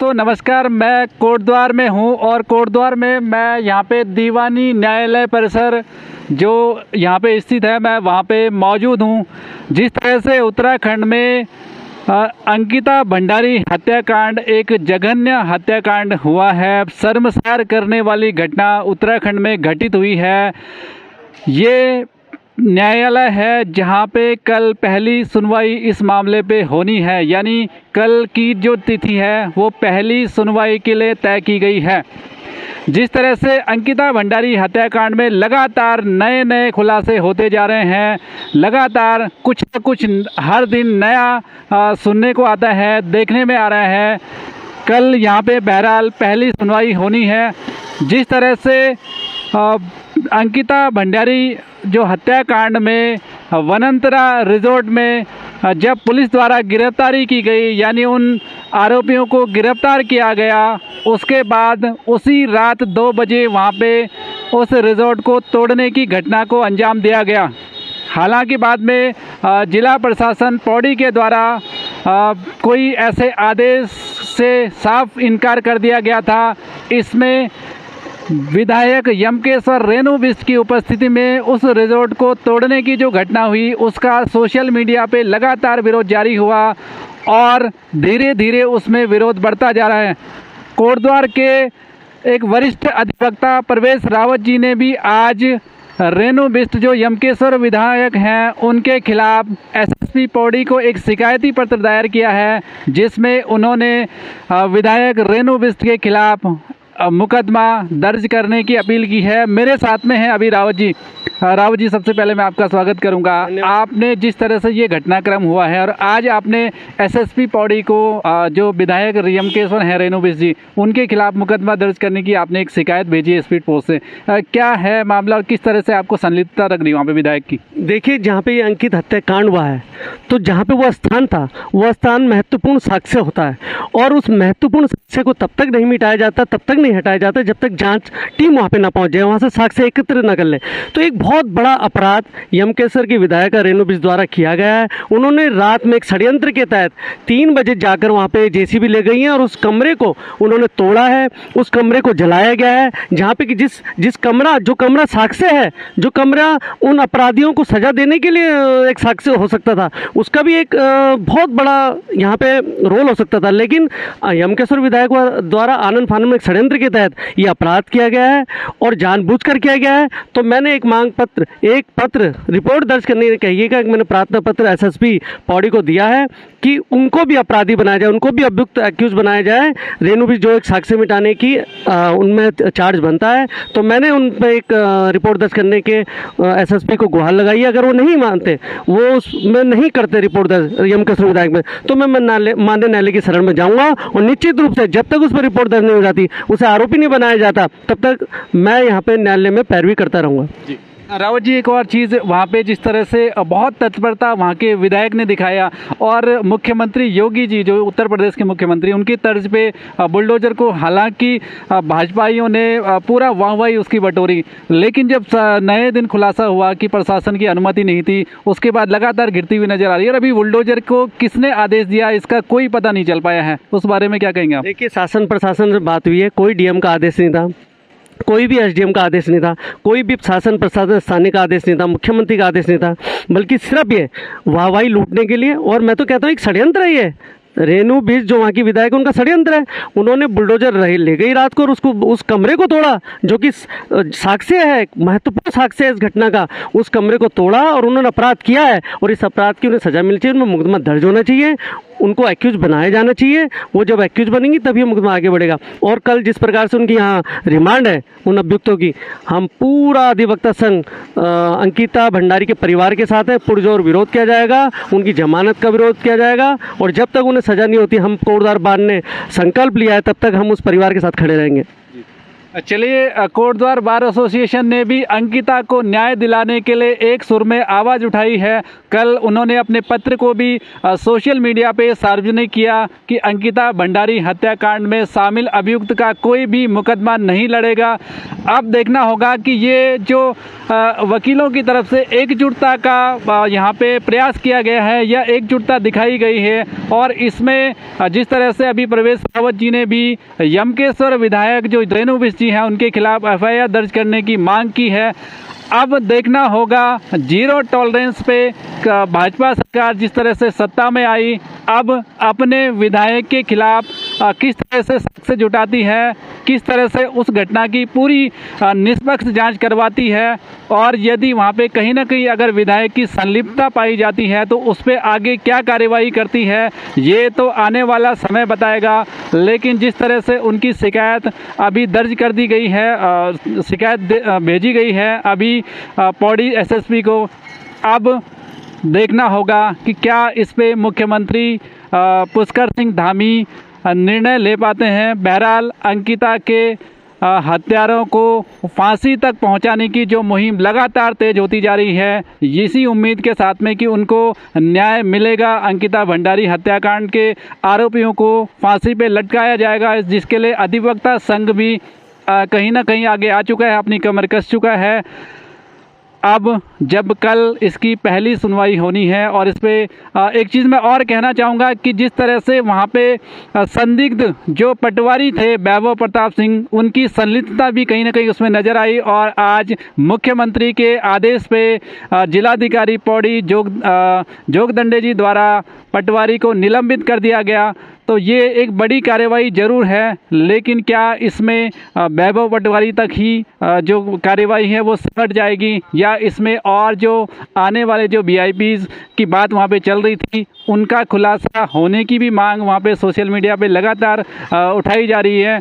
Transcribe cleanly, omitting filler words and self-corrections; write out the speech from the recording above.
दोस्तों नमस्कार। मैं कोटद्वार में हूं और कोटद्वार में मैं यहां पे दीवानी न्यायालय परिसर जो यहां पे स्थित है, मैं वहां पे मौजूद हूं। जिस तरह से उत्तराखंड में अंकिता भंडारी हत्याकांड एक जघन्य हत्याकांड हुआ है, शर्मसार करने वाली घटना उत्तराखंड में घटित हुई है। ये न्यायालय है जहां पे कल पहली सुनवाई इस मामले पे होनी है, यानी कल की जो तिथि है वो पहली सुनवाई के लिए तय की गई है। जिस तरह से अंकिता भंडारी हत्याकांड में लगातार नए नए खुलासे होते जा रहे हैं, लगातार कुछ न कुछ हर दिन नया सुनने को आता है, देखने में आ रहा है। कल यहाँ पे बहरहाल पहली सुनवाई होनी है। जिस तरह से अंकिता भंडारी जो हत्याकांड में वनंतरा रिजॉर्ट में जब पुलिस द्वारा गिरफ्तारी की गई, यानी उन आरोपियों को गिरफ्तार किया गया, उसके बाद उसी रात 2 बजे वहां पे उस रिजॉर्ट को तोड़ने की घटना को अंजाम दिया गया। हालांकि बाद में जिला प्रशासन पौड़ी के द्वारा कोई ऐसे आदेश से साफ इनकार कर दिया गया था। इसमें विधायक यमकेश्वर रेणु बिष्ट की उपस्थिति में उस रिजॉर्ट को तोड़ने की जो घटना हुई उसका सोशल मीडिया पे लगातार विरोध जारी हुआ और धीरे धीरे उसमें विरोध बढ़ता जा रहा है। कोटद्वार के एक वरिष्ठ अधिवक्ता प्रवेश रावत जी ने भी आज रेणु बिष्ट जो यमकेश्वर विधायक हैं उनके खिलाफ एसएसपी पौड़ी को एक शिकायती पत्र दायर किया है, जिसमें उन्होंने विधायक रेणु बिष्ट के खिलाफ मुकदमा दर्ज करने की अपील की है। मेरे साथ में हैं अभी रावत जी। रावत जी, सबसे पहले मैं आपका स्वागत करूंगा। आपने जिस तरह से ये घटनाक्रम हुआ है और आज आपने एसएसपी पौड़ी को जो विधायक यमकेश्वर हैं रेणु बिष्ट जी, उनके खिलाफ मुकदमा दर्ज करने की आपने एक शिकायत भेजी है स्पीड पोस्ट से, क्या है मामला और किस तरह से आपको संलिप्तता लग रही वहाँ पे विधायक की? देखिए, जहाँ पे ये अंकित हत्याकांड हुआ है तो जहाँ पे वो स्थान था वो स्थान महत्वपूर्ण साक्ष्य होता है और उस महत्वपूर्ण साक्ष्य को तब तक नहीं मिटाया जाता, तब तक नहीं हटाया जाता जब तक जांच टीम वहाँ पे ना पहुँच जाए, वहाँ से साक्ष्य एकत्र न कर ले। तो एक बहुत बड़ा अपराध यमकेश्वर की विधायक रेणु बिष्ट द्वारा किया गया है। उन्होंने रात में एक षड्यंत्र के तहत 3 बजे जाकर वहाँ पे जेसीबी ले गई है और उस कमरे को उन्होंने तोड़ा है, उस कमरे को जलाया गया है, जहाँ पे कि जिस कमरा साक्ष्य है, जो कमरा उन अपराधियों को सजा देने के लिए एक साक्ष्य हो सकता था, उसका भी एक बहुत बड़ा यहाँ पे रोल हो सकता था। लेकिन यमकेश्वर विधायक द्वारा आनन फानन में एक षड्यंत्र के तहत ये अपराध किया गया है और जानबूझकर किया गया है। तो मैंने एक पत्र रिपोर्ट दर्ज करने के कहिएगा कि मैंने प्रार्थना पत्र एसएसपी पौड़ी को दिया है कि उनको भी अपराधी बनाया जाए, उनको भी अभियुक्त एक्यूज बनाया जाए। रेणु बिष्ट जो एक साक्ष्य मिटाने की उनमें चार्ज बनता है, तो मैंने उन पर एक रिपोर्ट दर्ज करने के एसएसपी को गुहार लगाई है। अगर वो नहीं मानते, वो उसमें नहीं करते रिपोर्ट दर्ज यमकेश्वर विधायक में, तो मैं माननीय न्यायालय की शरण में जाऊँगा और निश्चित रूप से जब तक उस पर रिपोर्ट दर्ज नहीं हो जाती, उसे आरोपी नहीं बनाया जाता, तब तक मैं यहाँ पे न्यायालय में पैरवी करता रहूँगा। जी रावत जी, एक और चीज़, वहाँ पे जिस तरह से बहुत तत्परता वहाँ के विधायक ने दिखाया और मुख्यमंत्री योगी जी जो उत्तर प्रदेश के मुख्यमंत्री, उनकी तर्ज पे बुलडोजर को हालांकि भाजपाइयों ने पूरा वाहवाही उसकी बटोरी, लेकिन जब नए दिन खुलासा हुआ कि प्रशासन की अनुमति नहीं थी, उसके बाद लगातार गिरती हुई नजर आ रही है और अभी बुलडोजर को किसने आदेश दिया इसका कोई पता नहीं चल पाया है। उस बारे में क्या कहेंगे आप? देखिए, शासन प्रशासन से बात हुई है, कोई डीएम का आदेश नहीं था, कोई भी एसडीएम का आदेश नहीं था, कोई भी शासन प्रशासन स्थानीय का आदेश नहीं था, मुख्यमंत्री का आदेश नहीं था, बल्कि सिर्फ ये वाहवाही लूटने के लिए। और मैं तो कहता हूँ एक षड्यंत्र है ये। रेणु बिष्ट जो वहाँ की विधायक, उनका षड्यंत्र है। उन्होंने बुलडोजर ले गई रात को और उस कमरे को तोड़ा, जो कि साक्ष्य है, महत्वपूर्ण साक्ष्य है इस घटना का। उस कमरे को तोड़ा और उन्होंने अपराध किया है और इस अपराध की उन्हें सजा मिलनी चाहिए, उनमें मुकदमा दर्ज होना चाहिए, उनको एक्यूज बनाया जाना चाहिए। वो जब एक्यूज बनेंगी तभी मुकदमा आगे बढ़ेगा। और कल जिस प्रकार से उनकी यहाँ रिमांड है उन अभियुक्तों की, हम पूरा अधिवक्ता संघ अंकिता भंडारी के परिवार के साथ है, पुरजोर विरोध किया जाएगा, उनकी जमानत का विरोध किया जाएगा और जब तक उन्हें सजा नहीं होती, हम कोटद्वार बार ने संकल्प लिया है, तब तक हम उस परिवार के साथ खड़े रहेंगे। चलिए, कोटद्वार बार एसोसिएशन ने भी अंकिता को न्याय दिलाने के लिए एक सुर में आवाज़ उठाई है। कल उन्होंने अपने पत्र को भी सोशल मीडिया पे सार्वजनिक किया कि अंकिता भंडारी हत्याकांड में शामिल अभियुक्त का कोई भी मुकदमा नहीं लड़ेगा। अब देखना होगा कि ये जो वकीलों की तरफ से एकजुटता का यहाँ पे प्रयास किया गया है या एकजुटता दिखाई गई है। और इसमें जिस तरह से अभी प्रवेश रावत जी ने भी यमकेश्वर विधायक जो रेणु बिष्ट जी हैं उनके खिलाफ एफआईआर दर्ज करने की मांग की है, अब देखना होगा जीरो टॉलरेंस पे भाजपा सरकार जिस तरह से सत्ता में आई, अब अपने विधायक के खिलाफ किस तरह से साक्ष्य जुटाती है, किस तरह से उस घटना की पूरी निष्पक्ष जांच करवाती है। और यदि वहाँ पे कहीं ना कहीं अगर विधायक की संलिप्तता पाई जाती है तो उस पर आगे क्या कार्रवाई करती है ये तो आने वाला समय बताएगा। लेकिन जिस तरह से उनकी शिकायत अभी दर्ज कर दी गई है, शिकायत भेजी गई है अभी पौड़ी एसएसपी को, अब देखना होगा कि क्या इस पे मुख्यमंत्री पुष्कर सिंह धामी निर्णय ले पाते हैं। बहरहाल अंकिता के हत्यारों को फांसी तक पहुंचाने की जो मुहिम लगातार तेज होती जा रही है, इसी उम्मीद के साथ में कि उनको न्याय मिलेगा, अंकिता भंडारी हत्याकांड के आरोपियों को फांसी पे लटकाया जाएगा, जिसके लिए अधिवक्ता संघ भी कहीं ना कहीं आगे आ चुका है, अपनी कमर कस चुका है। अब जब कल इसकी पहली सुनवाई होनी है, और इस पर एक चीज़ मैं और कहना चाहूँगा कि जिस तरह से वहाँ पे संदिग्ध जो पटवारी थे वैभव प्रताप सिंह, उनकी संलिप्तता भी कहीं ना कहीं उसमें नज़र आई। और आज मुख्यमंत्री के आदेश पे जिलाधिकारी पौड़ी जोगदंडे जी द्वारा पटवारी को निलंबित कर दिया गया। तो ये एक बड़ी कार्रवाई जरूर है, लेकिन क्या इसमें वैभव पटवारी तक ही जो कार्रवाई है वो सिमट जाएगी, या इसमें और जो आने वाले जो वीआईपीज़ की बात वहाँ पे चल रही थी उनका खुलासा होने की भी मांग वहाँ पे सोशल मीडिया पे लगातार उठाई जा रही है।